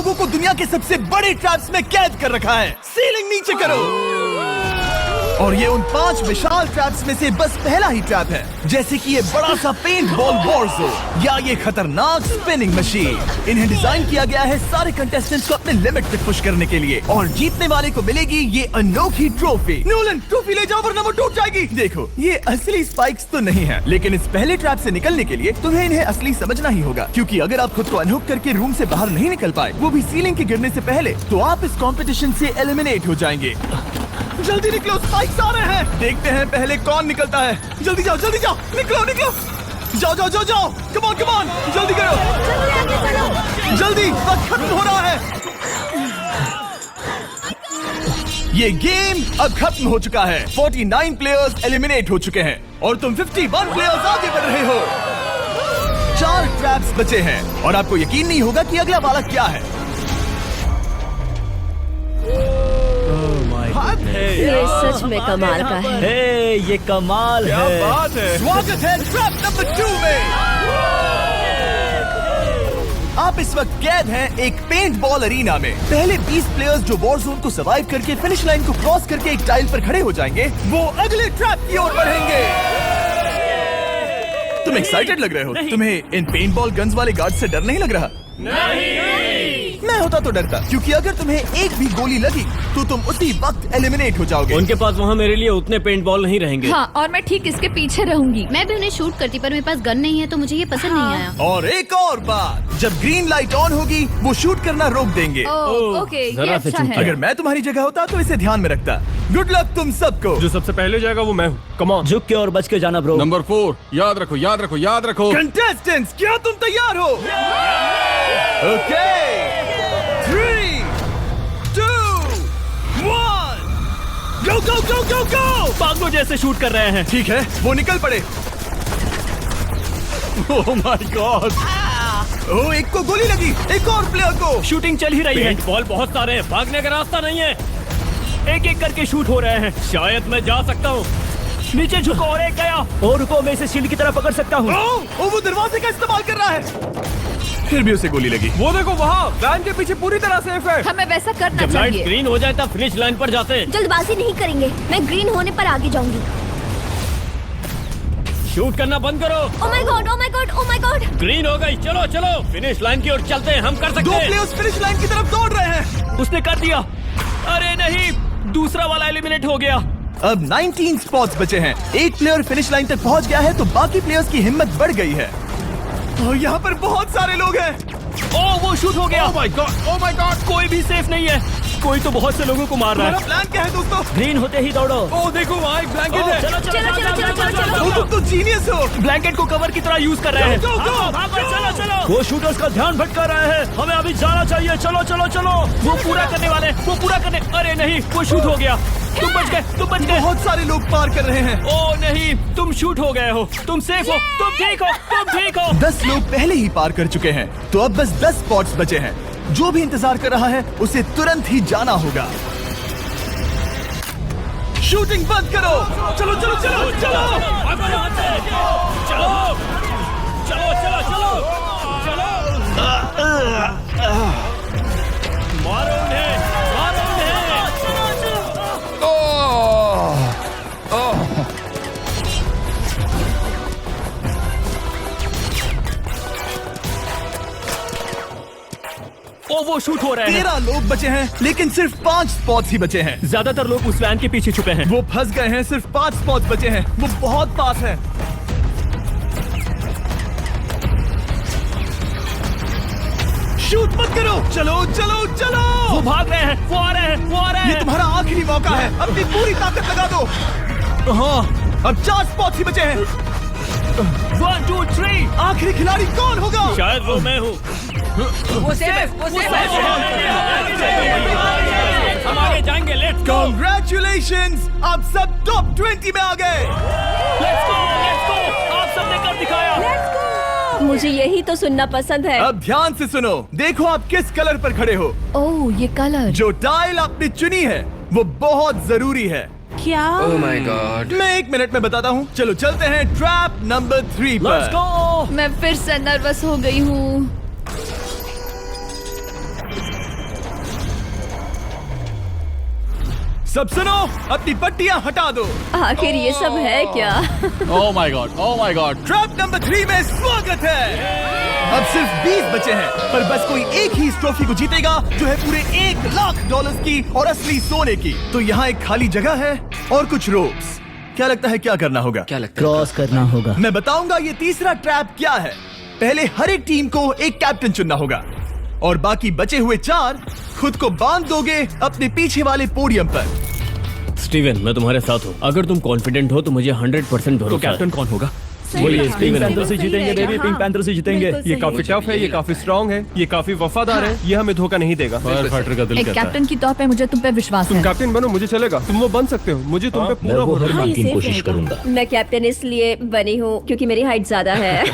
लोगों को दुनिया के सबसे बड़े ट्रैप्स में कैद कर रखा है। सीलिंग नीचे करो। और ये उन 5 विशाल ट्रैप्स में से बस पहला ही ट्रैप है, जैसे कि ये बड़ा सा पेंट बॉल वॉरज़ो या ये खतरनाक स्पिनिंग मशीन। इन्हें डिजाइन किया गया है सारे कंटेस्टेंट्स को अपने लिमिट पे पुश करने के लिए, और जीतने वाले को मिलेगी ये अनोखी ट्रॉफी। नोलन, ट्रॉफी ले जाओ वरना वो टूट जाएगी। देखो, ये असली स्पाइक्स तो नहीं है, लेकिन इस पहले ट्रैप से निकलने के लिए तुम्हें इन्हें असली समझना ही होगा, क्योंकि अगर आप खुद को अनहुक करके रूम से बाहर नहीं निकल पाए, वो भी सीलिंग के गिरने से पहले, तो आप इस कॉम्पिटिशन से एलिमिनेट हो जाएंगे। जल्दी निकलो, स्पाइक्स आ रहे हैं। देखते हैं पहले कौन निकलता है। जल्दी जाओ, निकलो। जाओ, कम ऑन, जल्दी करो, जल्दी, वक्त खत्म हो रहा है। ये गेम अब खत्म हो चुका है। 49 प्लेयर्स एलिमिनेट हो चुके हैं और तुम 51 प्लेयर्स आगे बढ़ रहे हो। 4 ट्रैप्स बचे हैं और आपको यकीन नहीं होगा कि अगला वाला क्या है। ये सच में कमाल का है। ये कमाल क्या है। बात है। स्वागत है ट्रैप नंबर 2 में। आप इस वक्त कैद हैं एक पेंट बॉल अरीना में। पहले 20 प्लेयर्स जो वॉर जोन को सर्वाइव करके फिनिश लाइन को क्रॉस करके एक टाइल पर खड़े हो जाएंगे, वो अगले ट्रैप की ओर बढ़ेंगे। तुम एक्साइटेड लग रहे हो। तुम्हें इन पेंट बॉल गन्स वाले गार्ड से डर नहीं लग रहा? मैं होता तो डरता, क्योंकि अगर तुम्हें एक भी गोली लगी तो तुम उसी वक्त एलिमिनेट हो जाओगे। उनके पास वहाँ मेरे लिए उतने पेंट बॉल नहीं रहेंगे। हाँ, और मैं ठीक इसके पीछे रहूंगी। मैं भी उन्हें शूट करती, पर मेरे पास गन नहीं है तो मुझे ये पसंद नहीं आया। और एक और बात, जब ग्रीन लाइट ऑन होगी वो शूट करना रोक देंगे। ओके, ये जरा से अच्छा है। अगर मैं तुम्हारी जगह होता तो इसे ध्यान में रखता। गुड लक तुम सबको। जो सबसे पहले जाएगा वो मैं हूँ। Come on. झुक के और बच के जाना ब्रो। नंबर 4, याद रखो। कंटेस्टेंट्स, क्या तुम तैयार हो? Okay, 3, 2, 1, go! पागलों जैसे शूट कर रहे हैं। ठीक है, वो निकल पड़े। ओह माय गॉड। ओह, एक को गोली लगी, एक और प्लेयर को। शूटिंग चल ही रही है। पेंट बॉल बहुत सारे हैं, भागने का रास्ता नहीं है। एक एक करके शूट हो रहे हैं। शायद मैं जा सकता हूँ। नीचे झुको और एक गया। और रुको, मैं इसे शील्ड की तरह पकड़ सकता हूँ। ओह, वो दरवाजे का इस्तेमाल कर रहा है। फिर भी उसे गोली लगी। वो देखो वहाँ, वैन के पीछे पूरी तरह सेफ है। हमें वैसा करना जब लाइट चाहिए। ग्रीन हो जाए तब फिनिश लाइन पर जाते हैं। जल्दबाजी नहीं करेंगे, मैं ग्रीन होने पर आगे जाऊंगी। शूट करना बंद करो। Oh my God. ग्रीन हो गई। चलो फिनिश लाइन की ओर चलते हैं। हम कर सकते 2 हैं। प्लेयर्स फिनिश लाइन की तरफ दौड़ रहे हैं। उसने कर दिया। अरे नहीं, दूसरा वाला एलिमिनेट हो गया। अब 19 स्पॉट्स बचे हैं। एक प्लेयर फिनिश लाइन तक पहुंच गया है तो बाकी प्लेयर्स की हिम्मत बढ़ गई है। और यहाँ पर बहुत सारे लोग हैं। ओह, वो शूट हो गया। ओह माय गॉड। कोई भी सेफ नहीं है। कोई तो बहुत से लोगों को मार रहा तुम्हारा है। प्लान क्या है दोस्तों? ग्रीन होते ही दौड़ो। ओह देखो वहाँ एक ब्लैंकेट है। चलो। तुम तो जीनियस हो। ब्लैंकेट को कवर की तरह यूज कर रहे हैं। Go, go, go, चलो। वो शूटर्स का ध्यान भटका रहे हैं। हमें अभी जाना चाहिए। चलो। वो पूरा करने। अरे नहीं, वो शूट हो गया। तुम बच गए। बहुत सारे लोग पार कर रहे हैं। ओह नहीं, तुम शूट हो गए हो। तुम सेफ हो। तुम ठीक हो। 10 लोग पहले ही पार कर चुके हैं, तो अब बस 10 स्पॉट्स बचे हैं। जो भी इंतजार कर रहा है उसे तुरंत ही जाना होगा। शूटिंग बंद करो। चलो। मारो उन्हें। ओ, वो शूट हो रहे हैं। 13 लोग बचे हैं, लेकिन सिर्फ 5 स्पॉट्स ही बचे हैं। ज्यादातर लोग उस वैन के पीछे छुपे हैं। वो फंस गए हैं। सिर्फ 5 स्पॉट्स बचे हैं। वो बहुत पास है। शूट मत करो। चलो। वो भाग रहे हैं। वो आ रहे हैं। ये तुम्हारा आखिरी मौका है। अपनी पूरी ताकत लगा दो। हाँ, अब 4 स्पॉट्स ही बचे हैं। 1, 2, 3। आखिरी खिलाड़ी कौन होगा? शायद वो मैं हूँ। वो सेफ है। हम आगे जाएंगे। Let's go. Congratulations! आप सब टॉप 20 में आ गए। Let's go. आप सबने कर दिखाया। मुझे यही तो सुनना पसंद है। अब ध्यान से सुनो। देखो आप किस कलर पर खड़े हो। ओह, ये कलर। जो टाइल आपने चुनी है वो बहुत जरूरी है। क्या? ओह माय गॉड। मैं 1 मिनट में बताता हूँ। चलो चलते हैं ट्रैप नंबर 3 पर। Let's go. मैं फिर से नर्वस हो गई हूँ। सब सुनो, अपनी पट्टियां हटा दो। आखिर ये सब है क्या? Oh my God. Oh my God. Trap number 3 में स्वागत है। अब सिर्फ 20 बचे हैं, पर बस कोई एक ही इस ट्रॉफी को जीतेगा जो है पूरे $1,00,000 की और असली सोने की। तो यहाँ एक खाली जगह है और कुछ रोप्स। क्या लगता है क्या करना होगा? क्या लगता है? क्रॉस करना होगा। मैं बताऊंगा ये तीसरा ट्रैप क्या है। पहले हर एक टीम को एक कैप्टन चुनना होगा और बाकी बचे हुए 4 खुद को बांध दोगे अपने पीछे वाले पोडियम पर। स्टीवन, मैं तुम्हारे साथ हूँ। अगर तुम कॉन्फिडेंट हो तो मुझे 100% भरोसा। तो कैप्टन कौन होगा? बोलिए। पिंक पैंथर से जीतेंगे बेबी, पिंक पैंथर से जीतेंगे। ये काफी टफ है, ये काफी स्ट्रांग है, ये काफी वफादार है, ये हमें धोखा नहीं देगा। फायर फाइटर का दिल एक करता है। कैप्टन की तौर पे मुझे तुम पे विश्वास तुम है। कैप्टन बनो, मुझे चलेगा। तुम वो बन सकते हो, मुझे तुम पे पूरा भरोसा हाँ, है। ये सेफ रहेगा। मैं कैप्टन इसलिए बनी हूँ क्योंकि मेरी हाइट ज्यादा है।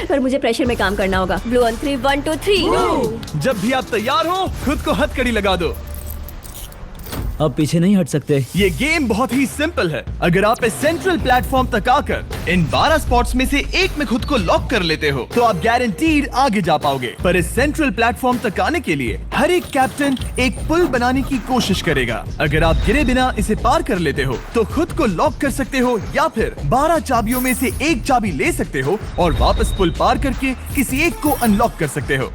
पर मुझे प्रेशर में काम करना होगा। Blue on 3, 1 2 3। जब भी आप तैयार हो खुद को हथकड़ी लगा दो। अब पीछे नहीं हट सकते। ये गेम बहुत ही सिंपल है। अगर आप इस सेंट्रल प्लेटफॉर्म तक आकर इन 12 स्पॉट्स में से एक में खुद को लॉक कर लेते हो तो आप गारंटीड आगे जा पाओगे। पर इस सेंट्रल प्लेटफॉर्म तक आने के लिए हर एक कैप्टन एक पुल बनाने की कोशिश करेगा। अगर आप गिरे बिना इसे पार कर लेते हो तो खुद को लॉक कर सकते हो या फिर 12 चाबियों में से एक चाबी ले सकते हो और वापस पुल पार करके किसी एक को अनलॉक कर सकते हो।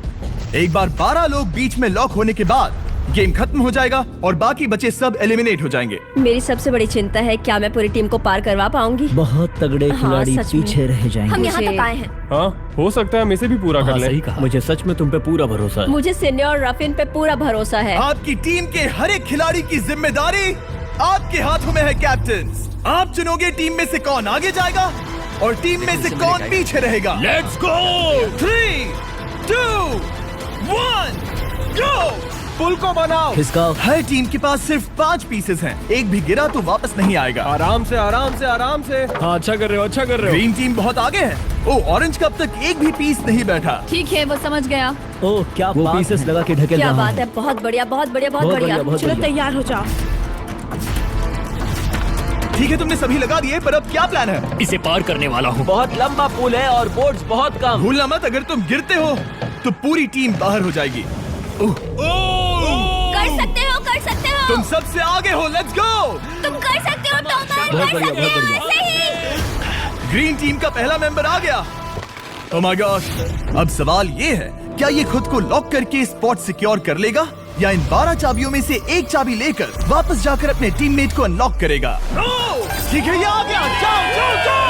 एक बार 12 लोग बीच में लॉक होने के बाद गेम खत्म हो जाएगा और बाकी बचे सब एलिमिनेट हो जाएंगे। मेरी सबसे बड़ी चिंता है क्या मैं पूरी टीम को पार करवा पाऊंगी? बहुत तगड़े हाँ, खिलाड़ी सच में। पीछे रह जाएंगे। हम यहाँ तक आए हैं। हाँ, हो सकता है हम इसे भी पूरा कर हाँ, लें। सही कहा। मुझे सच में तुम पे पूरा भरोसा है। मुझे सीनियर रफिन पे पूरा भरोसा है। आपकी टीम के हर एक खिलाड़ी की जिम्मेदारी आपके हाथों में है कैप्टन। आप चुनोगे टीम में से कौन आगे जाएगा और टीम में से कौन पीछे रहेगा। Let's go. 3 2 1 गो। पुल को बनाओ। खिसकाओ। हर टीम के पास सिर्फ 5 पीसेस हैं। एक भी गिरा तो वापस नहीं आएगा। आराम से, आराम से, आराम से। हाँ, अच्छा कर रहे हो, अच्छा कर रहे हो। ग्रीन टीम बहुत आगे है। ओ, ऑरेंज का अब तक एक भी पीस नहीं बैठा। ठीक है, वो समझ गया। ओह क्या वो पीसेस लगा के ढकेल क्या रहा बात हूँ। है, बहुत बढ़िया बहुत बढ़िया बहुत बहुत बढ़िया। बढ़िया, बहुत चलो बढ़िया। तैयार हो जाओ। ठीक है, तुमने सभी लगा दिए, पर अब क्या प्लान है? इसे पार करने वाला हूँ। बहुत लंबा पुल है और बोर्ड्स बहुत कम। भूलना मत, अगर तुम गिरते हो तो पूरी टीम बाहर हो जाएगी। कर सकते हो। तुम सबसे आगे हो। Let's go. तुम कर सकते हो टॉमर, बहुत कर बढ़िया, सकते बहुत हो। सही। ग्रीन टीम का पहला मेंबर आ गया। ओह माय गॉड। अब सवाल ये है, क्या ये खुद को लॉक करके स्पॉट सिक्योर कर लेगा या इन 12 चाबियों में से एक चाबी लेकर वापस जाकर अपने टीममेट को अनलॉक करेगा? ठीक है, ये आ गया। जाओ जाओ जाओ।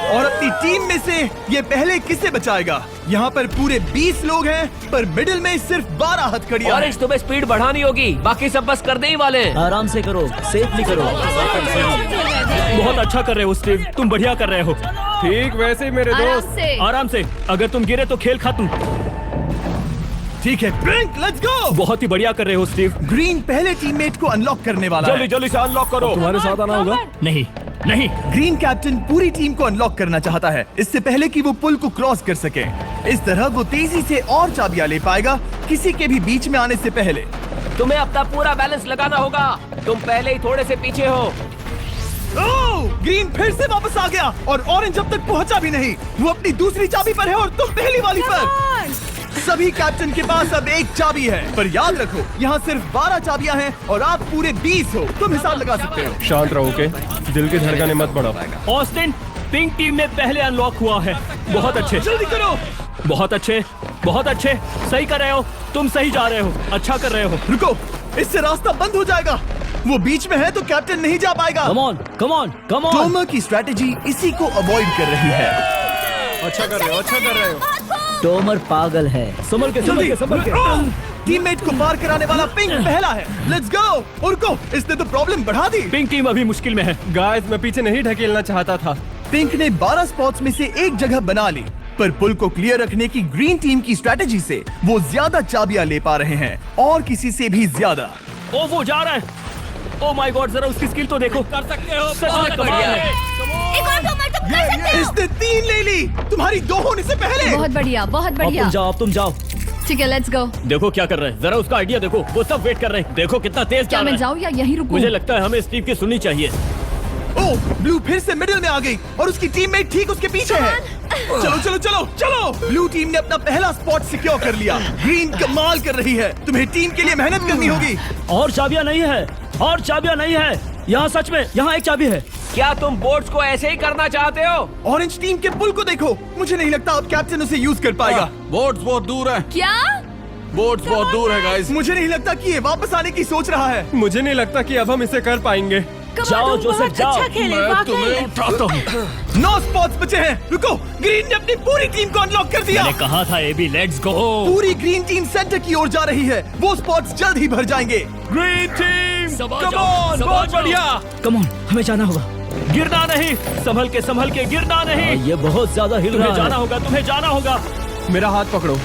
और अपनी टीम में से ये पहले किसे बचाएगा? यहाँ पर पूरे 20 लोग हैं, पर मिडिल में सिर्फ 12 हथकड़ियां हैं। तुम्हें स्पीड बढ़ानी होगी, बाकी सब बस करने ही वाले हैं। आराम से करो, सेफली करो। बहुत अच्छा कर रहे हो स्टीव, तुम बढ़िया कर रहे हो। ठीक वैसे ही मेरे आराम दोस्त। से। आराम से। अगर तुम गिरे तो खेल खत्म। ठीक है, ब्रिंक, लेट्स गो। बहुत ही बढ़िया कर रहे हो स्टीव। ग्रीन पहले टीममेट को अनलॉक करने वाला है। जल्दी से अनलॉक करो। तुम्हारे साथ आना होगा। नहीं नहीं। ग्रीन कैप्टन पूरी टीम को अनलॉक करना चाहता है इससे पहले कि वो पुल को क्रॉस कर सके। इस तरह वो तेजी से और चाबियां ले पाएगा किसी के भी बीच में आने से पहले। तुम्हें अपना पूरा बैलेंस लगाना होगा, तुम पहले ही थोड़े से पीछे हो। ओह, ग्रीन फिर से वापस आ गया और ऑरेंज अब तक पहुंचा भी नहीं। वो अपनी दूसरी चाबी पर है और तुम पहली वाली पर। सभी कैप्टन के पास अब एक चाबी है, पर याद रखो यहाँ सिर्फ 12 चाबियां हैं और आप पूरे 20 हो। तुम हिसाब लगा सकते हो। शांत रहो, ओके? दिल की धड़कनें मत बढ़ाओ। ऑस्टिन, पिंक टीम में पहले अनलॉक हुआ है। बहुत अच्छे, जल्दी करो। बहुत अच्छे, बहुत अच्छे। सही कर रहे हो, तुम सही जा रहे हो, अच्छा कर रहे हो। रुको, इससे रास्ता बंद हो जाएगा। वो बीच में है तो कैप्टन नहीं जा पाएगा। Come on, come on, come on. Tomer की स्ट्रेटेजी इसी को अवॉइड कर रही है। अच्छा कर रहे हो, अच्छा कर रहे हो। टोमर पागल है। संभल के, संभल के, संभल के। टीममेट को पार कराने वाला पिंक पहला है। Let's go. रुको, इसने तो प्रॉब्लम बढ़ा दी। पिंक टीम अभी मुश्किल में है। गाइस, मैं पीछे नहीं ढकेलना चाहता था। पिंक ने 12 स्पॉट्स में से एक जगह बना ली, पर पुल को क्लियर रखने की ग्रीन टीम की स्ट्रेटेजी से वो ज्यादा चाबियां ले पा रहे हैं और किसी से भी ज्यादा। ओ वो जा रहा है। ओ माय गॉड, जरा उसकी स्किल तो देखो। कर सकते हो, सच में कमाल है। एक और टॉमर, तुम कर सकते हो। इसने 3 ले ली, तुम्हारी 2 होने से पहले। बहुत बढ़िया, बहुत अब बढ़िया। तुम जाओ, अब तुम जाओ। ठीक है, लेट्स गो। देखो क्या कर रहे हैं, जरा उसका आइडिया देखो। वो सब वेट कर रहे हैं। देखो कितना तेज क्या जा रहा मैं है। जाऊँ या यहीं रुकूं? मुझे लगता है हमें स्टीव की सुननी चाहिए। ओह, ब्लू फिर से मिडिल में आ गई और उसकी टीममेट ठीक उसके पीछे है। चलो चलो चलो चलो। ब्लू टीम ने अपना पहला स्पॉट सिक्योर कर लिया। ग्रीन कमाल कर रही है। तुम्हें टीम के लिए मेहनत करनी होगी। और चाबियां नहीं है, और चाबियां नहीं है। यहाँ सच में, यहाँ एक चाबी है। क्या तुम बोट्स को ऐसे ही करना चाहते हो? ऑरेंज टीम के पुल को देखो। मुझे नहीं लगता अब कैप्टन उसे यूज कर पाएगा। बोट्स बहुत दूर है। क्या? बोट्स बहुत दूर है गाइस। मुझे नहीं लगता कि ये वापस आने की सोच रहा है। मुझे नहीं लगता कि अब हम इसे कर पाएंगे। जाओ जोसेफ जाओ। मैं तुम्हें उठाता हूँ। 9 स्पॉट्स बचे हैं। रुको, ग्रीन ने अपनी पूरी टीम को अनलॉक कर दिया। मैंने कहा था एबी, लेट्स गो। पूरी ग्रीन टीम सेंटर की ओर जा रही है। वो स्पॉट्स जल्द ही भर जाएंगे। ग्रीन टीम, सबा कम जाओ, ऑन, सबा बहुत जाओ। बढ़िया। कम ऑन, हमें जाना होगा। गिरना नहीं, संभल के गिरना नहीं। ये बहुत ज्यादा हिल रहा है। जाना होगा, तुम्हें जाना होगा। मेरा हाथ पकड़ो।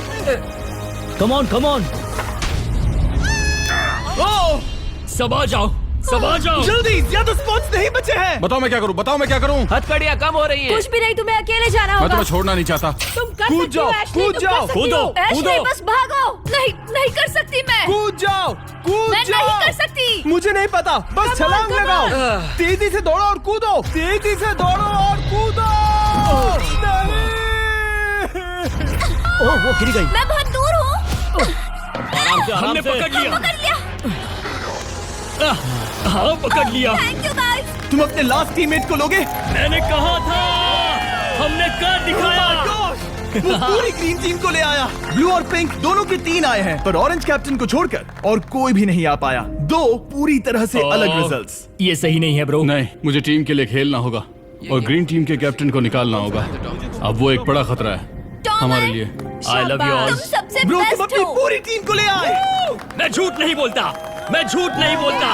कम ऑन कम ऑन। ओह, सबा जाओ, सबा जाओ। जल्दी, ज्यादा स्पॉट्स नहीं बचे हैं। बताओ मैं क्या करूँ, बताओ मैं क्या करूँ। हथकड़ियाँ कम हो रही हैं। कुछ भी नहीं, तुम्हें अकेले जाना मैं होगा। तुम्हें छोड़ना नहीं चाहता। तुम कर कूद सकती हो, जाओ, एशली, कूद तुम जाओ, कर सकती हो। कूदो, एशली, कूदो। बस भागो। नहीं, नहीं कर सकती मैं। कूद जाओ, कूद मैं जाओ। नहीं कर सकती। मुझे नहीं पता, बस Come on, छलांग come लगाओ। on। तेजी से दौड़ो और कूदो, तेजी से दौड़ो और कूदो। नहीं। ओह, वो गिर गई। मैं बहुत दूर हूँ। आराम से, हमने पकड़ लिया। पकड़ लिया। हाँ, पकड़ लिया। Thank you guys. तुम अपने लास्ट टीममेट को लोगे? मैंने कहा था, हमने कर दिखाया। वो पूरी ग्रीन टीम को ले आया। ब्लू और पिंक दोनों के 3 आए हैं, पर ऑरेंज कैप्टन को छोड़कर और कोई भी नहीं आ पाया। 2 पूरी तरह से अलग रिजल्ट्स। ये सही नहीं है ब्रो। नहीं, मुझे टीम के लिए खेलना होगा और ग्रीन टीम के कैप्टन को निकालना होगा। अब वो एक बड़ा खतरा है हमारे लिए। I love you all. तुम सबसे ब्रो, तुम बेस्ट अपनी हो। पूरी टीम को ले आए। मैं झूठ नहीं बोलता, मैं झूठ नहीं बोलता।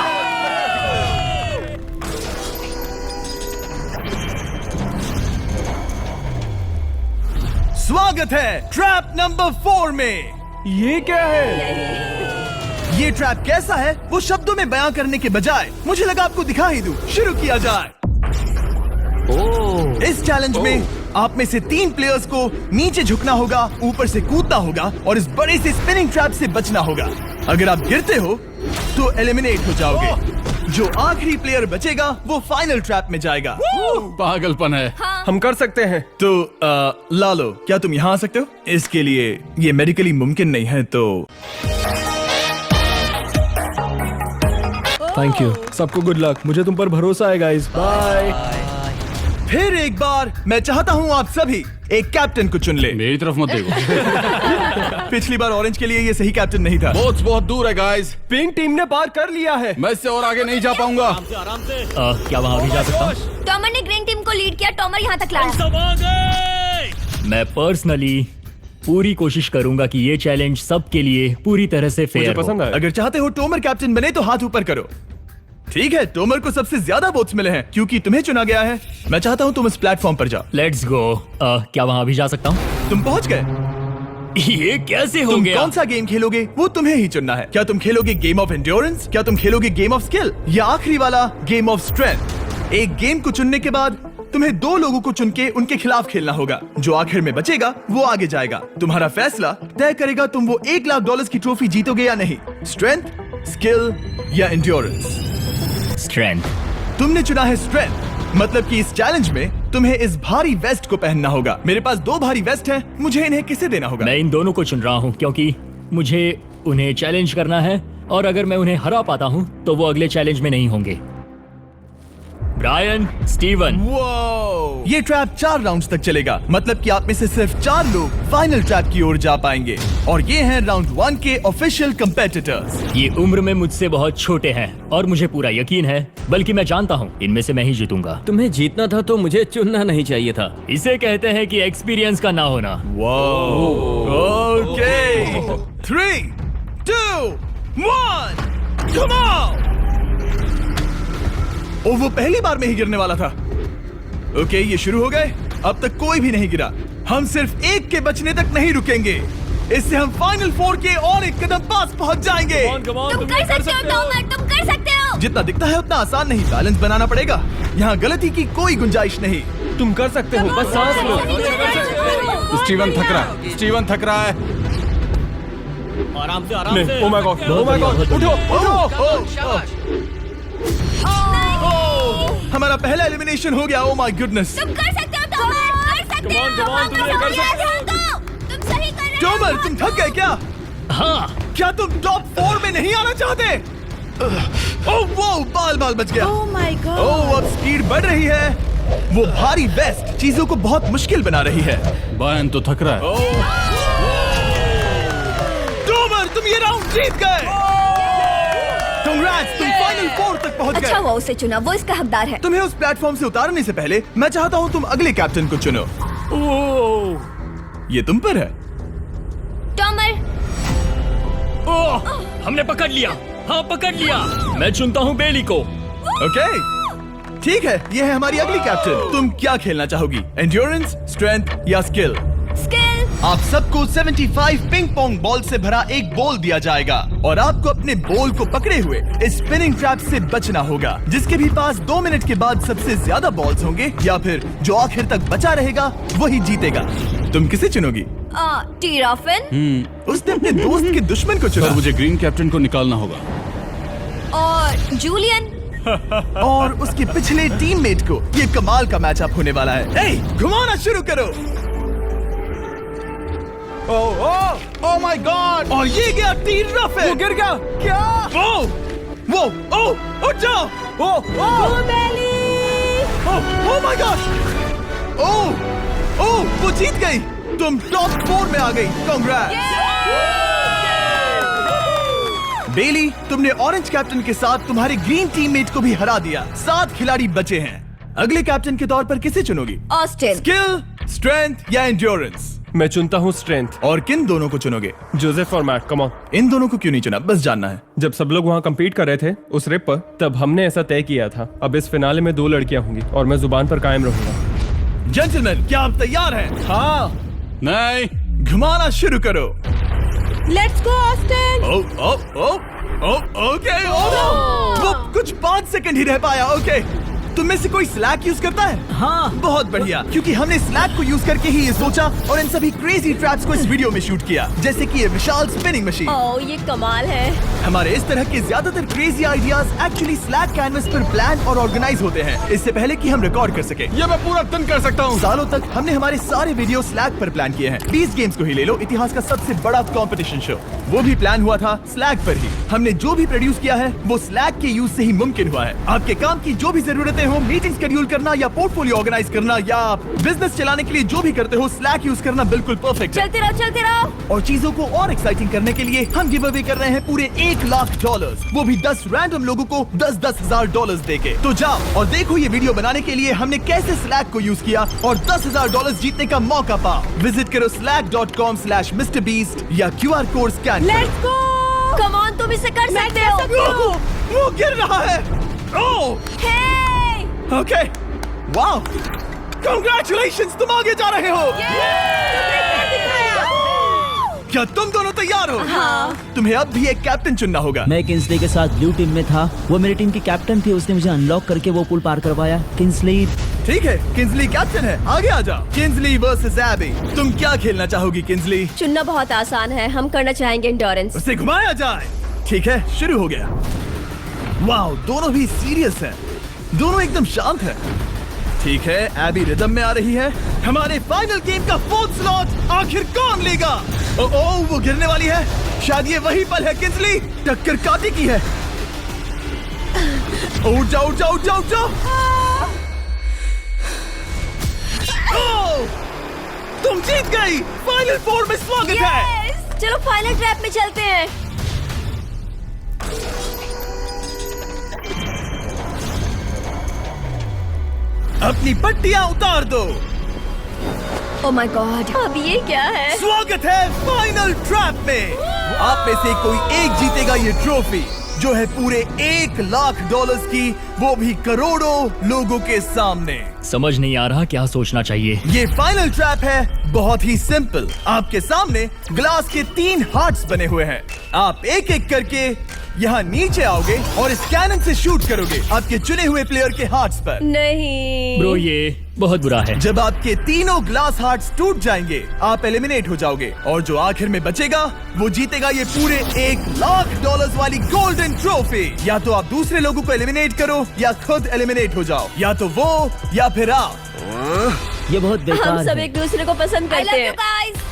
स्वागत है ट्रैप नंबर 4 में। ये क्या है? ये ट्रैप कैसा है वो शब्दों में बयां करने के बजाय मुझे लगा आपको दिखा ही दूं। शुरू किया जाए। इस चैलेंज में आप में से 3 प्लेयर्स को नीचे झुकना होगा, ऊपर से कूदना होगा और इस बड़े से स्पिनिंग ट्रैप से बचना होगा। अगर आप गिरते हो तो एलिमिनेट हो जाओगे। जो आखिरी प्लेयर बचेगा वो फाइनल ट्रैप में जाएगा। पागलपन है। हम कर सकते हैं। तो लालो, क्या तुम यहाँ आ सकते हो? इसके लिए ये मेडिकली मुमकिन नहीं है तो थैंक यू। सबको गुड लक। मुझे तुम पर भरोसा है गाइस। बाय। फिर एक बार मैं चाहता हूँ आप सभी एक कैप्टन को चुन ले। मेरी तरफ मत देखो। पिछली बार ऑरेंज के लिए ये सही कैप्टन नहीं था। बोट्स बहुत दूर है गाइस। पिंक टीम ने पार कर लिया है। मैं इससे और आगे नहीं जा पाऊंगा। आराम से। क्या वहाँ भी जा सकता हूँ? टॉमर ने ग्रीन टीम को लीड किया। टॉमर यहाँ तक लाया। सब आ गए। मैं पर्सनली पूरी कोशिश करूंगा कि ये चैलेंज सबके लिए पूरी तरह से मुझे फेयर पसंद हो। आया। अगर चाहते हो टोमर कैप्टन बने तो हाथ ऊपर करो। ठीक है, टोमर को सबसे ज्यादा वोट्स मिले हैं क्योंकि तुम्हें चुना गया है। मैं चाहता हूँ तुम इस प्लेटफॉर्म पर जाओ। Let's go. क्या वहाँ भी जा सकता हूँ? तुम पहुँच गए। ये कैसे हो तुम गया? कौन सा गेम खेलोगे वो तुम्हें ही चुनना है। क्या तुम खेलोगे गेम ऑफ एंड्योरेंस, क्या तुम खेलोगे गेम ऑफ स्किल, या आखिरी वाला गेम ऑफ स्ट्रेंथ? एक गेम को चुनने के बाद तुम्हें 2 लोगों को चुन के उनके खिलाफ खेलना होगा। जो आखिर में बचेगा वो आगे जाएगा। तुम्हारा फैसला तय करेगा तुम वो $1 लाख की ट्रॉफी जीतोगे या नहीं। स्ट्रेंथ, स्किल या एंड्योरेंस। स्ट्रेंथ। तुमने चुना है स्ट्रेंथ, मतलब कि इस चैलेंज में तुम्हें इस भारी वेस्ट को पहनना होगा। मेरे पास 2 भारी वेस्ट हैं, मुझे इन्हें किसे देना होगा? मैं इन दोनों को चुन रहा हूँ क्योंकि मुझे उन्हें चैलेंज करना है और अगर मैं उन्हें हरा पाता हूँ तो वो अगले चैलेंज में नहीं होंगे। Brian, Steven. वो ये ट्रैप 4 राउंड्स तक चलेगा, मतलब कि आप में से सिर्फ 4 लोग फाइनल ट्रैप की ओर जा पाएंगे और ये हैं राउंड 1 के ऑफिशियल कंपेटिटर्स। ये उम्र में मुझसे बहुत छोटे हैं और मुझे पूरा यकीन है, बल्कि मैं जानता हूँ इनमें से मैं ही जीतूंगा। तुम्हें जीतना था तो मुझे चुनना नहीं चाहिए था। इसे कहते हैं कि एक्सपीरियंस का ना होना। Okay, 3, 2, 1, come on. ओ, वो पहली बार में ही गिरने वाला था। ओके, ये शुरू हो गए। अब तक कोई भी नहीं गिरा। हम सिर्फ एक के बचने तक नहीं रुकेंगे। इससे हम फाइनल 4 के और एक कदम पास पहुंच जाएंगे। तुम कर सकते हो टॉमर, तुम कर सकते हो। जितना दिखता है उतना आसान नहीं, बैलेंस बनाना पड़ेगा। यहाँ गलती की कोई गुंजाइश नहीं। तुम कर सकते हो, बस सांस लो। स्टीवन थक रहा है। स्टीवन थक रहा है। आराम से, आराम नहीं, से। oh my God, oh my God, उठो, उठो। हमारा पहला एलिमिनेशन हो गया। Oh my goodness. तुम कर सकते हो टॉमर, कर सकते हो। Come on, तुम ये कर सकते हो। तुम सही कर रहे हो। टॉमर, तुम थक गए क्या? हाँ, क्या तुम टॉप 4 में नहीं आना चाहते? ओह वो बाल बच गया। Oh my God। ओह अब स्पीड बढ़ रही है। वो भारी वेस्ट चीजों को बहुत मुश्किल बना रही है। बायन तो थक रहा है। टॉमर, तुम ये राउंड जीत गए। Congrats, तुम फाइनल 4 तक पहुंच अच्छा गए। हुआ उसे चुना, वो इसका हकदार है। तुम्हें उस प्लेटफॉर्म से उतारने से पहले मैं चाहता हूँ तुम अगले कैप्टन को चुनो। ये तुम पर है। टॉमर, ओह, हमने पकड़ लिया। हाँ, पकड़ लिया। मैं चुनता हूँ बेली को। ओके, ठीक है, ये है हमारी अगली कैप्टन। तुम क्या खेलना चाहोगी? एंड्योरेंस, स्ट्रेंथ या स्किल? स्किल। आप सबको 75 पिंग पोंग बॉल से भरा एक बॉल दिया जाएगा और आपको अपने बॉल को पकड़े हुए इस स्पिनिंग ट्रैप से बचना होगा। जिसके भी पास 2 मिनट के बाद सबसे ज्यादा बॉल्स होंगे या फिर जो आखिर तक बचा रहेगा वही जीतेगा। तुम किसे चुनोगी? टीराफिन उसने अपने दोस्त के दुश्मन को चुना। पर मुझे ग्रीन कैप्टन को निकालना होगा। और जूलियन। और उसके पिछले टीममेट को। ये कमाल का मैचअप होने वाला है। ए, घुमाना शुरू करो। ओह माय गॉड। और ये गया टीराफिन। वो गिर गया क्या? वो उठ जाओ। ओह माय गॉड। ओह वो जीत गई। तुम टॉप 4 में आ गई। कांग्रेट्स। बेली, तुमने ऑरेंज कैप्टन के साथ तुम्हारे ग्रीन टीममेट को भी हरा दिया। 7 खिलाड़ी बचे हैं। अगले कैप्टन के तौर पर किसे चुनोगी? ऑस्टिन। स्किल, स्ट्रेंथ या एंड्योरेंस? मैं चुनता हूँ स्ट्रेंथ। और किन दोनों को चुनोगे? जोसेफ और मैट, कम ऑन। इन दोनों को क्यों नहीं चुना? बस जानना है। जब सब लोग वहाँ कम्पीट कर रहे थे उस रिप पर, तब हमने ऐसा तय किया था। अब इस फिनाले में 2 लड़कियां होंगी और मैं जुबान पर कायम रहूंगा। जेंटलमैन, क्या आप तैयार हैं? हाँ। नहीं, घुमाना शुरू करो। Let's go Austin. ओके। वो कुछ 5 सेकंड ही रह पाया। ओके, तुम में से कोई स्लैक यूज करता है? हाँ। बहुत बढ़िया, क्योंकि हमने स्लैक को यूज करके ही ये सोचा और इन सभी क्रेजी ट्रैप्स को इस वीडियो में शूट किया, जैसे कि ये विशाल स्पिनिंग मशीन। ओह, ये कमाल है। हमारे इस तरह के ज्यादातर crazy ideas actually slack canvas पर प्लान और ऑर्गेनाइज होते हैं इससे पहले कि हम रिकॉर्ड कर सके। ये मैं पूरा दिन कर सकता हूँ। सालों तक हमने हमारे सारे वीडियो स्लैक पर प्लान किए हैं। 20 गेम्स को ही ले लो, इतिहास का सबसे बड़ा कंपटीशन शो, वो भी प्लान हुआ था स्लैक पर ही। हमने जो भी प्रोड्यूस किया है वो स्लैक के यूज से ही मुमकिन हुआ है। आपके काम की जो भी जरूरतें हो, मीटिंग शेड्यूल करना या पोर्टफोलियो ऑर्गेनाइज करना या बिजनेस चलाने के लिए जो भी करते हो, स्लैक यूज करना बिल्कुल परफेक्ट है। चलते रहो। और चीजों को और एक्साइटिंग करने के लिए हम गिव अवे कर रहे हैं पूरे $1,00,000, वो भी 10 रैंडम लोगों को $10,000 देके। तो जाओ और देखो ये वीडियो बनाने के लिए हमने कैसे स्लैक को यूज किया और $10,000 जीतने का मौका पाओ। विजिट करो slack.com/MrBeast या QR कोड स्कैन करो। Let's go. कम ऑन, तुम इसे कर सकते हो। वो गिर रहा है। ओह, ओके, वाओ, कांग्रेचुलेशंस, तुम आगे जा रहे हो। क्या तुम दोनों तैयार हो? हाँ। तुम्हें अब भी एक कैप्टन चुनना होगा। मैं किंग्सले के साथ ब्लू टीम में था। वो मेरी टीम की कैप्टन थी। उसने मुझे अनलॉक करके वो पुल पार करवाया। किंग्सली। ठीक है, किंग्सली कैप्टन है। आगे आ जाओ। Kingsley versus AB. तुम क्या खेलना चाहोगी किंग्सली? चुनना बहुत आसान है, हम करना चाहेंगे एंड्योरेंस। उसे घुमाया जाए। ठीक है, शुरू हो गया। वाओ, दोनों भी सीरियस हैं। दोनों एकदम शांत हैं। ठीक है, एबी रिदम में आ रही है। हमारे फाइनल गेम का 4th स्लॉट आखिर कौन लेगा? ओह, वो गिरने वाली है। शायद ये वही पल है किंग्सली, टक्कर काटे की है। उठ जाओ, उठ जाओ, उठ जाओ, उठ जाओ। ओह, तुम जीत गई। फाइनल 4 में स्वागत है। चलो फाइनल ट्रैप में चलते हैं। अपनी पट्टियां उतार दो। ओह माय गॉड, अब ये क्या है? स्वागत है फाइनल ट्रैप में। आप में से कोई एक जीतेगा ये ट्रॉफी, जो है पूरे $1,00,000 की, वो भी करोड़ों लोगों के सामने। समझ नहीं आ रहा क्या सोचना चाहिए। ये फाइनल ट्रैप है बहुत ही सिंपल। आपके सामने ग्लास के 3 हार्ट्स बने हुए हैं। आप एक एक करके यहाँ नीचे आओगे और इस कैनन से शूट करोगे आपके चुने हुए प्लेयर के हार्ट्स पर। नहीं ब्रो ये बहुत बुरा है। जब आपके तीनों ग्लास हार्ट्स टूट जाएंगे आप एलिमिनेट हो जाओगे और जो आखिर में बचेगा वो जीतेगा ये पूरे $1,00,000 वाली गोल्डन ट्रॉफी। या तो आप दूसरे लोगों को एलिमिनेट करो या खुद एलिमिनेट हो जाओ, या तो वो या फिर आप। ये बहुत हम बेकार सब है। एक दूसरे को पसंद करते हैं।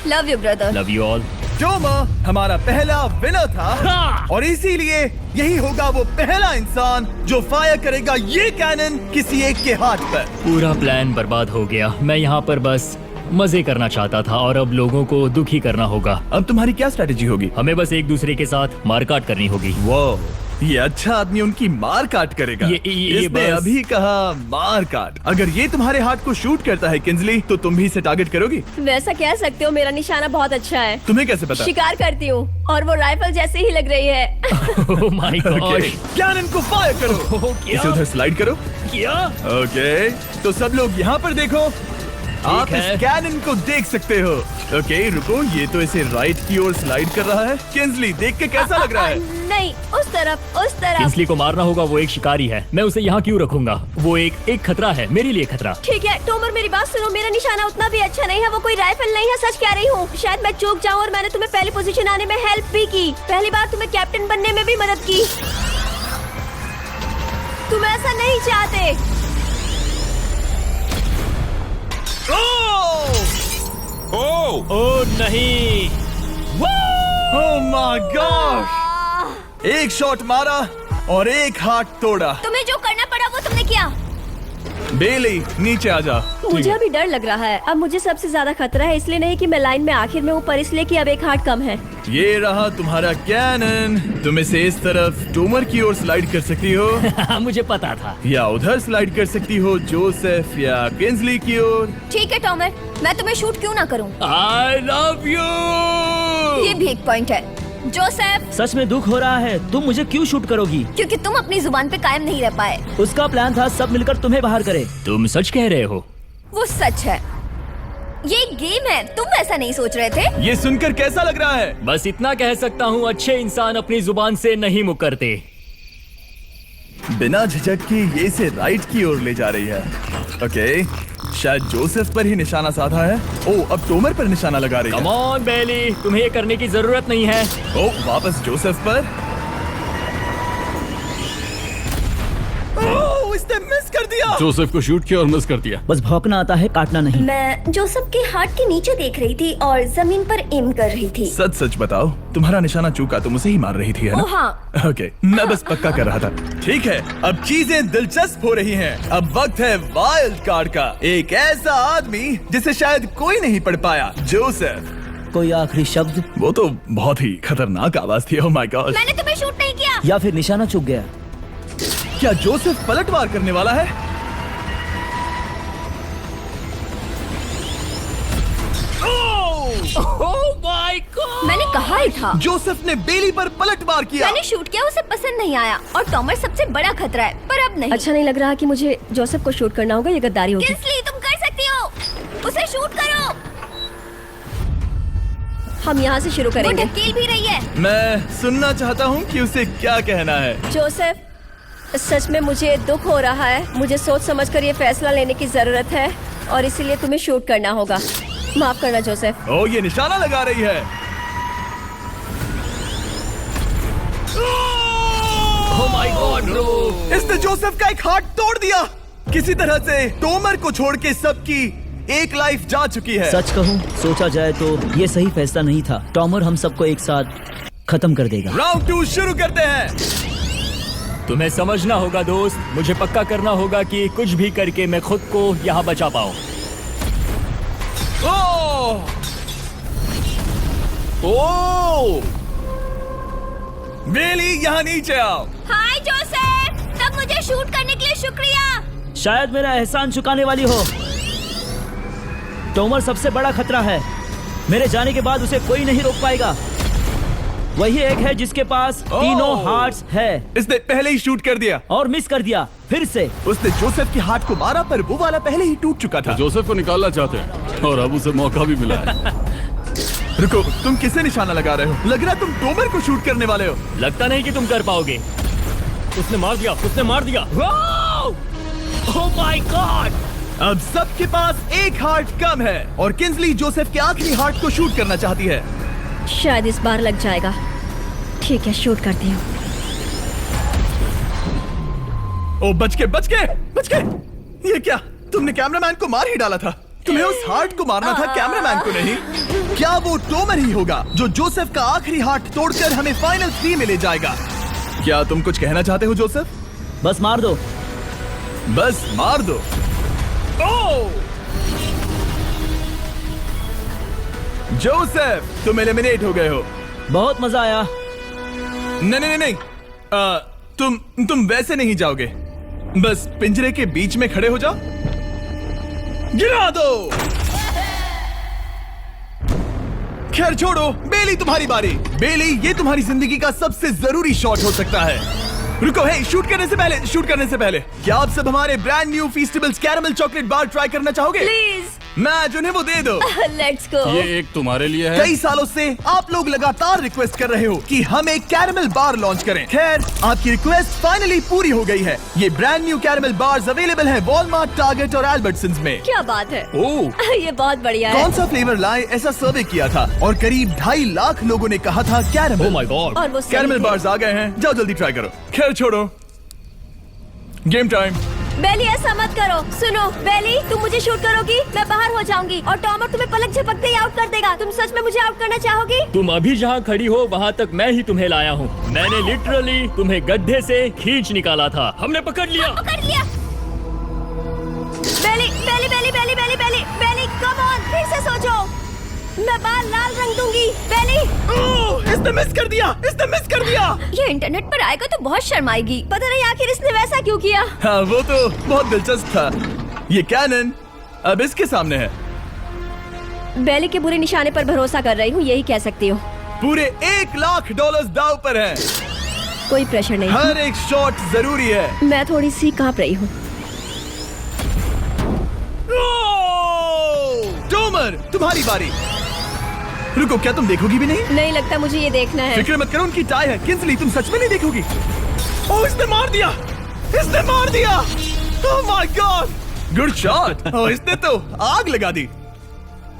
Love you brother. Love you all. Tomer हमारा पहला विनर था और इसीलिए यही होगा वो पहला इंसान जो फायर करेगा ये कैनन किसी एक के हाथ पर। पूरा प्लान बर्बाद हो गया। मैं यहाँ पर बस मजे करना चाहता था और अब लोगों को दुखी करना होगा। अब तुम्हारी क्या स्ट्रेटेजी होगी? हमें बस एक दूसरे के साथ मारकाट करनी होगी। वो ये अच्छा आदमी उनकी मार काट करेगा। ये इसने बस- अभी कहा मार काट। अगर ये तुम्हारे हाथ को शूट करता है किंजली तो तुम भी इसे टारगेट करोगी? वैसा कह सकते हो, मेरा निशाना बहुत अच्छा है। तुम्हें कैसे पता? शिकार करती हूँ और वो राइफल जैसे ही लग रही है। ओह माय गॉड। कैनन को फायर करो। इसे उधर स्लाइड करो। क्या? ओके तो सब लोग यहाँ पर देखो। आप है। इस कैनन को देख सकते हो। ओके रुको, ये तो इसे राइट की ओर स्लाइड कर रहा है। किंजली देख के कैसा लग रहा है? नहीं, उस तरफ, उस तरफ। किंसली को मारना होगा। वो एक शिकारी है। मैं उसे यहाँ क्यों रखूंगा? वो एक खतरा है, मेरे लिए खतरा। ठीक है टोमर, मेरी बात सुनो। मेरा निशाना उतना भी अच्छा नहीं है। वो कोई राइफल नहीं है, सच कह रही हूँ। शायद मैं चूक जाऊँ और मैंने तुम्हें पहली पोजीशन आने में हेल्प भी की। पहली बार तुम्हें कैप्टन बनने में भी मदद की। तुम ऐसा नहीं चाहते। ओह नहीं। ओह माय गॉड! एक शॉट मारा और एक हाथ तोड़ा। तुम्हें जो करना पड़ा वो तुमने किया। बेली नीचे आ जा। मुझे अभी डर लग रहा है। अब मुझे सबसे ज्यादा खतरा है, इसलिए नहीं कि मैं लाइन में आखिर में हूँ, पर इसलिए कि अब एक हार्ट कम है। ये रहा तुम्हारा कैनन। तुम इसे इस तरफ टोमर की ओर स्लाइड कर सकती हो मुझे पता था। या उधर स्लाइड कर सकती हो जोसेफ या किंजली की ओर। ठीक है टोमर, मैं तुम्हें शूट क्यों ना करूँ। I love you. ये भी एक पॉइंट है। जोसेफ, सच में दुख हो रहा है। तुम मुझे क्यों शूट करोगी? क्योंकि तुम अपनी जुबान पे कायम नहीं रह पाए। उसका प्लान था सब मिलकर तुम्हें बाहर करे। तुम सच कह रहे हो? वो सच है। ये एक गेम है, तुम ऐसा नहीं सोच रहे थे। ये सुनकर कैसा लग रहा है? बस इतना कह सकता हूँ, अच्छे इंसान अपनी जुबान से नहीं मुकरते। बिना झिझक के ये इसे राइट की ओर ले जा रही है। ओके, शायद जोसेफ पर ही निशाना साधा है। ओ, अब टोमर पर निशाना लगा रही कम है। ऑन बेली, तुम्हें ये करने की जरूरत नहीं है। ओ, वापस जोसेफ पर। ओ, इसने मिस कर दिया। जोसेफ को शूट किया और मिस कर दिया। बस भौंकना आता है, काटना नहीं। मैं जोसेफ के हार्ट के नीचे देख रही थी और जमीन पर एम कर रही थी। सच सच बताओ, तुम्हारा निशाना चूका, तुम उसे ही मार रही थी, है ना? ओ हाँ। ओके, मैं बस पक्का कर रहा था। ठीक है, अब चीजें दिलचस्प हो रही हैं। अब वक्त है वाइल्ड कार्ड का। एक ऐसा आदमी जिसे शायद कोई नहीं पढ़ पाया, जोसेफ। कोई आखिरी शब्द? वो तो बहुत ही खतरनाक आवाज थी। ओह माय गॉड! मैंने तुम्हें शूट नहीं किया। या फिर निशाना चूक गया? क्या जोसेफ पलटवार करने वाला है? ओह माय गॉड। मैंने कहा ही था। जोसेफ ने बेली पर पलटवार किया। मैंने शूट किया, उसे पसंद नहीं आया और टॉमर सबसे बड़ा खतरा है, पर अब नहीं। अच्छा नहीं लग रहा कि मुझे जोसेफ को शूट करना होगा, ये गद्दारी होगी। किंसली, तुम कर सकती हो। उसे शूट करो। हम यहाँ से शुरू करेंगे। वो ढकेल भी रही है। मैं सुनना चाहता हूँ कि उसे क्या कहना है। जोसेफ, सच में मुझे दुख हो रहा है। मुझे सोच समझकर ये फैसला लेने की जरूरत है और इसीलिए तुम्हें शूट करना होगा। माफ करना जोसेफ। ओ, ये निशाना लगा रही है। ओह माय गॉड ब्रो। इसने जोसेफ का एक हाथ तोड़ दिया। किसी तरह से टोमर को छोड़ के सबकी एक लाइफ जा चुकी है। सच कहूँ, सोचा जाए तो ये सही फैसला नहीं था। टॉमर हम सबको एक साथ खत्म कर देगा। राउंड 2 शुरू करते हैं। तुम्हें समझना होगा दोस्त, मुझे पक्का करना होगा कि कुछ भी करके मैं खुद को यहाँ बचा पाऊँ। ओ, बेली यहाँ नीचे आओ। हाय जोसेफ, तब मुझे शूट करने के लिए शुक्रिया। शायद मेरा एहसान चुकाने वाली हो। टोमर सबसे बड़ा खतरा है। मेरे जाने के बाद उसे कोई नहीं रोक पाएगा। वही एक है जिसके पास तीनों हार्ट्स है। इसने पहले ही शूट कर दिया और मिस कर दिया फिर से। उसने जोसेफ के हाथ को मारा पर वो वाला पहले ही टूट चुका था। जोसेफ को निकालना चाहते हैं और अब उसे मौका भी मिला है। रुको, तुम किसे निशाना लगा रहे हो? लग रहा है तुम टोमर को शूट करने वाले हो। लगता नहीं कि तुम कर पाओगे। उसने मार दिया, उसने मार दिया। Oh my God! अब सबके पास एक हार्ट कम है और किंजली जोसेफ के आखिरी हार्ट को शूट करना चाहती है। शायद इस बार लग जाएगा। ठीक है, शूट करती हूँ। ओ बच के! ये क्या? तुमने कैमरामैन को मार ही डाला था। तुम्हें उस हार्ट को मारना था, कैमरामैन को नहीं। क्या वो टोमर ही होगा जो जोसेफ का आखिरी हार्ट तोड़कर हमें फाइनल 3 में ले जाएगा? क्या तुम कुछ कहना चाहते हो जोसेफ? बस मार दो। बस मार दो। ओह! जोसेफ, तुम एलिमिनेट हो गए हो। बहुत मजा आया। नहीं। तुम वैसे नहीं जाओगे। बस पिंजरे के बीच में खड़े हो जाओ। गिरा दो। खैर छोड़ो, बेली तुम्हारी बारी। बेली, ये तुम्हारी जिंदगी का सबसे जरूरी शॉट हो सकता है। रुको, हे, शूट करने से पहले क्या आप सब हमारे brand new Feastables caramel chocolate bar try करना चाहोगे? प्लीज। मैच उन्हें वो दे दो। Let's go. ये एक तुम्हारे लिए है। कई सालों से आप लोग लगातार रिक्वेस्ट कर रहे हो कि हम एक कैरेमल बार लॉन्च करें। खैर, आपकी रिक्वेस्ट फाइनली पूरी हो गई है। ये brand new caramel bars available है वॉलमार्ट, टारगेट और एल्बर्टसन्स में। क्या बात है। ओह, ये बहुत बढ़िया है। कौन सा फ्लेवर लाए, ऐसा सर्वे किया था और करीब 2.5 लाख लोगों ने कहा था कैरेमल। Oh my God! और वो सही कैरेमल थे। बार्स आ गए हैं, जाओ जल्दी ट्राई करो। खैर छोड़ो, गेम टाइम। बेली, ऐसा मत करो। सुनो बेली, तुम मुझे शूट करोगी, मैं बाहर हो जाऊंगी और टॉमर तुम्हें पलक झपकते ही आउट कर देगा। तुम सच में मुझे आउट करना चाहोगी? तुम अभी जहाँ खड़ी हो वहाँ तक मैं ही तुम्हें लाया हूँ। मैंने लिटरली तुम्हें गड्ढे से खींच निकाला था। हमने पकड़ लिया। पकड़ लिया। बेली बेली बेली बेली बेली बेली बेली, कम ऑन, फिर से सोचो। मैं बाल लाल रंग दूंगी। बेली, इसने मिस कर दिया। ये इंटरनेट पर आएगा तो बहुत शर्माएगी। पता नहीं आखिर इसने वैसा क्यों किया। हाँ, वो तो बहुत दिलचस्प था। ये कैनन अब इसके सामने है। बेली के बुरे निशाने पर भरोसा कर रही हूँ, यही कह सकती हूँ। पूरे $1 लाख दाव पर है। कोई प्रेशर नहीं। हर एक शॉट जरूरी है। मैं थोड़ी सी कांप रही हूँ। टोमर, तुम्हारी बारी। रुको, क्या तुम देखोगी भी नहीं? नहीं लगता मुझे ये देखना है। फिक्र मत करो, उनकी टाई है। किंजली, तुम सच में नहीं देखोगी? ओह, इसने मार दिया। Oh my god, good shot. Oh, इसने तो आग लगा दी।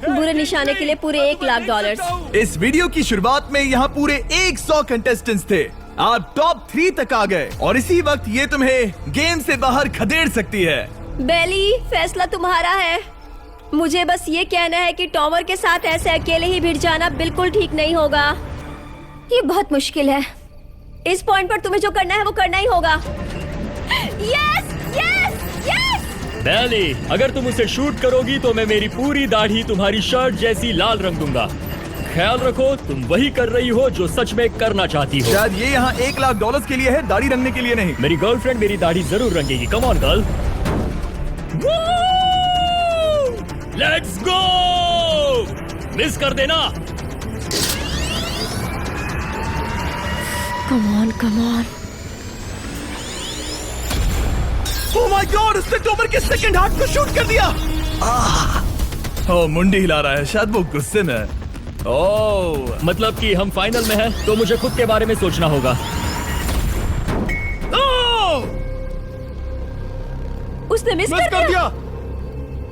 बुरे निशाने के लिए पूरे $1 लाख। इस वीडियो की शुरुआत में यहाँ पूरे 100 कंटेस्टेंट्स थे। आप टॉप 3 तक आ गए और इसी वक्त ये तुम्हें गेम से बाहर खदेड़ सकती है। बेली, फैसला तुम्हारा है। मुझे बस ये कहना है कि टॉमर के साथ ऐसे अकेले ही भिड़ जाना बिल्कुल ठीक नहीं होगा। ये बहुत मुश्किल है। इस पॉइंट पर तुम्हें जो करना है वो करना ही होगा। Yes yes yes. बेली, अगर तुम उसे शूट करोगी तो मैं मेरी पूरी दाढ़ी तुम्हारी शर्ट जैसी लाल रंग दूंगा। ख्याल रखो, तुम वही कर रही हो जो सच में करना चाहती हो। शायद ये यहाँ $1 लाख के लिए है, दाढ़ी रंगने के लिए नहीं। मेरी गर्लफ्रेंड मेरी दाढ़ी जरूर रंगेगी। Come on girl, let's go. Miss कर देना। Come on come on. Oh my god, उसने टोमर के सेकंड हार्ट को शूट कर दिया। ओह, मुंडी हिला रहा है, शायद वो गुस्से में है। ओह, मतलब कि हम फाइनल में हैं, तो मुझे खुद के बारे में सोचना होगा। उसने मिस कर दिया।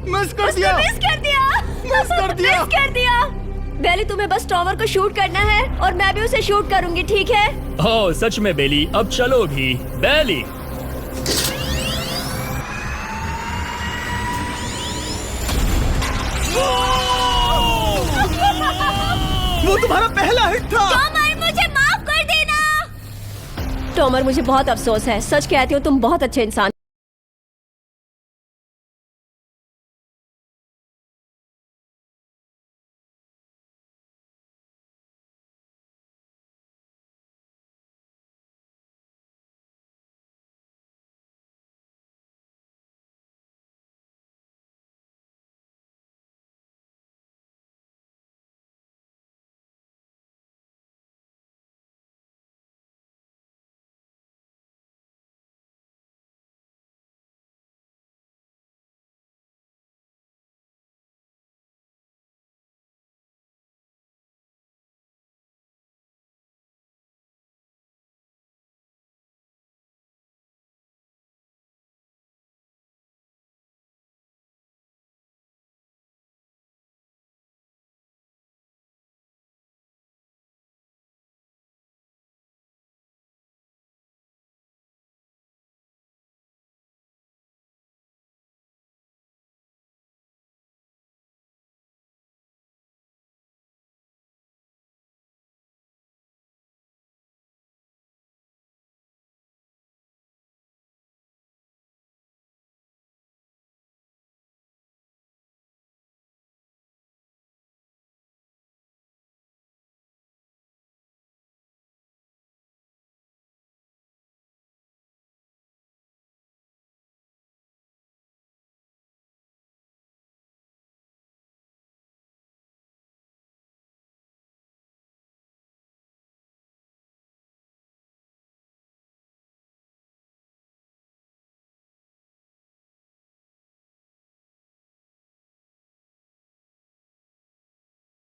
मिस कर दिया। बेली, तुम्हें बस टॉमर को शूट करना है और मैं भी उसे शूट करूंगी, ठीक है? ओह सच में बेली, अब चलो भी। बेली, वो तुम्हारा पहला हिट था। टॉमर, मुझे माफ कर देना। टॉमर, मुझे बहुत अफसोस है। सच कहती हूँ, तुम बहुत अच्छे इंसान